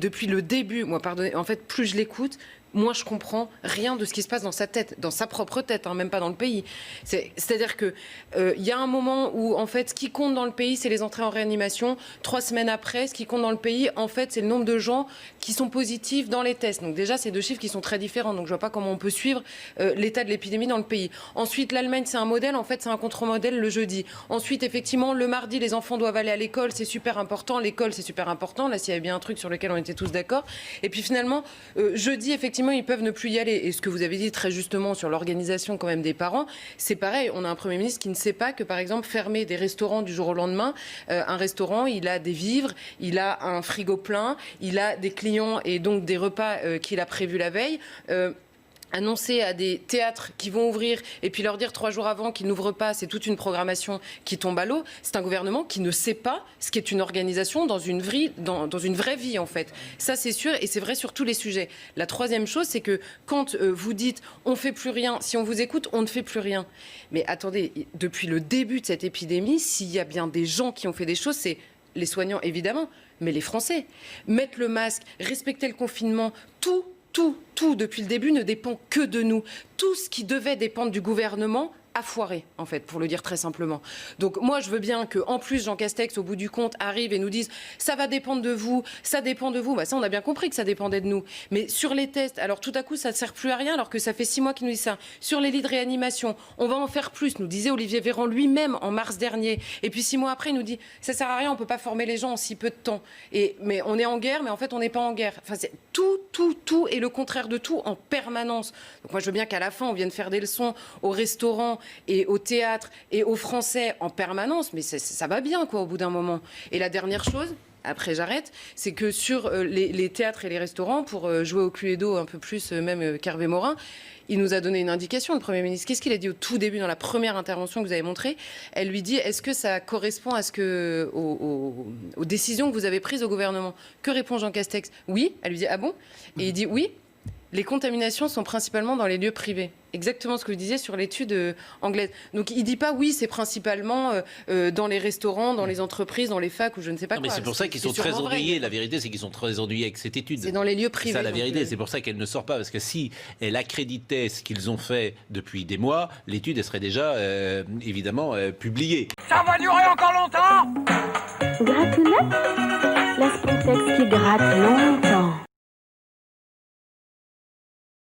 depuis le début, moi, pardonnez, en fait, plus je l'écoute, moi, je comprends rien de ce qui se passe dans sa tête, dans sa propre tête, hein, même pas dans le pays. C'est-à-dire que y a un moment où, en fait, ce qui compte dans le pays, c'est les entrées en réanimation. 3 semaines après, ce qui compte dans le pays, en fait, c'est le nombre de gens qui sont positifs dans les tests. Donc déjà, c'est 2 chiffres qui sont très différents. Donc je vois pas comment on peut suivre l'état de l'épidémie dans le pays. Ensuite, l'Allemagne, c'est un modèle. En fait, c'est un contre-modèle le jeudi. Ensuite, effectivement, le mardi, les enfants doivent aller à l'école. C'est super important. L'école, c'est super important. Là, s'il y avait bien un truc sur lequel on était tous d'accord. Et puis finalement, jeudi, effectivement, ils peuvent ne plus y aller. Et ce que vous avez dit très justement sur l'organisation quand même des parents, c'est pareil. On a un Premier ministre qui ne sait pas que, par exemple, fermer des restaurants du jour au lendemain, un restaurant, il a des vivres, il a un frigo plein, il a des clients et donc des repas qu'il a prévus la veille. Annoncer à des théâtres qui vont ouvrir et puis leur dire 3 jours avant qu'ils n'ouvrent pas, c'est toute une programmation qui tombe à l'eau. C'est un gouvernement qui ne sait pas ce qu'est une organisation dans une vraie vie, en fait. Ça, c'est sûr, et c'est vrai sur tous les sujets. La troisième chose, c'est que quand vous dites « on ne fait plus rien », si on vous écoute, on ne fait plus rien. Mais attendez, depuis le début de cette épidémie, s'il y a bien des gens qui ont fait des choses, c'est les soignants, évidemment, mais les Français. Mettre le masque, respecter le confinement, tout, depuis le début, ne dépend que de nous. Tout ce qui devait dépendre du gouvernement a foiré, en fait, pour le dire très simplement. Donc moi, je veux bien qu'en plus, Jean Castex, au bout du compte, arrive et nous dise « ça va dépendre de vous, ça dépend de vous ». Bah, ça, on a bien compris que ça dépendait de nous. Mais sur les tests, alors tout à coup, ça ne sert plus à rien, alors que ça fait 6 mois qu'il nous dit ça. Sur les lits de réanimation, on va en faire plus, nous disait Olivier Véran lui-même en mars dernier. Et puis 6 mois après, il nous dit « ça ne sert à rien, on ne peut pas former les gens en si peu de temps ». Mais on est en guerre, mais en fait, on n'est pas en guerre. Enfin, c'est tout et le contraire de tout en permanence. Donc moi, je veux bien qu'à la fin, on vienne faire des leçons au restaurant et au théâtre et aux Français en permanence, mais ça va bien, quoi, au bout d'un moment. Et la dernière chose, après j'arrête, c'est que sur les théâtres et les restaurants, pour jouer au Cluedo un peu plus, même qu'Hervé Morin, il nous a donné une indication, le Premier ministre. Qu'est-ce qu'il a dit au tout début, dans la première intervention que vous avez montrée? Elle lui dit, est-ce que ça correspond à aux décisions que vous avez prises au gouvernement? Que répond Jean Castex? Oui. Elle lui dit, ah bon? Et il dit, oui. Les contaminations sont principalement dans les lieux privés. Exactement ce que vous disiez sur l'étude anglaise. Donc il ne dit pas oui, c'est principalement dans les restaurants, dans les entreprises, dans les facs ou je ne sais pas quoi. Mais c'est pour ça qu'ils sont très ennuyés. La vérité, c'est qu'ils sont très ennuyés avec cette étude. C'est dans les lieux privés. C'est ça la vérité. C'est pour ça qu'elle ne sort pas. Parce que si elle accréditait ce qu'ils ont fait depuis des mois, l'étude, elle serait déjà évidemment publiée. Ça va durer encore longtemps. Gratte-neuf, la Spontex qui gratte longtemps.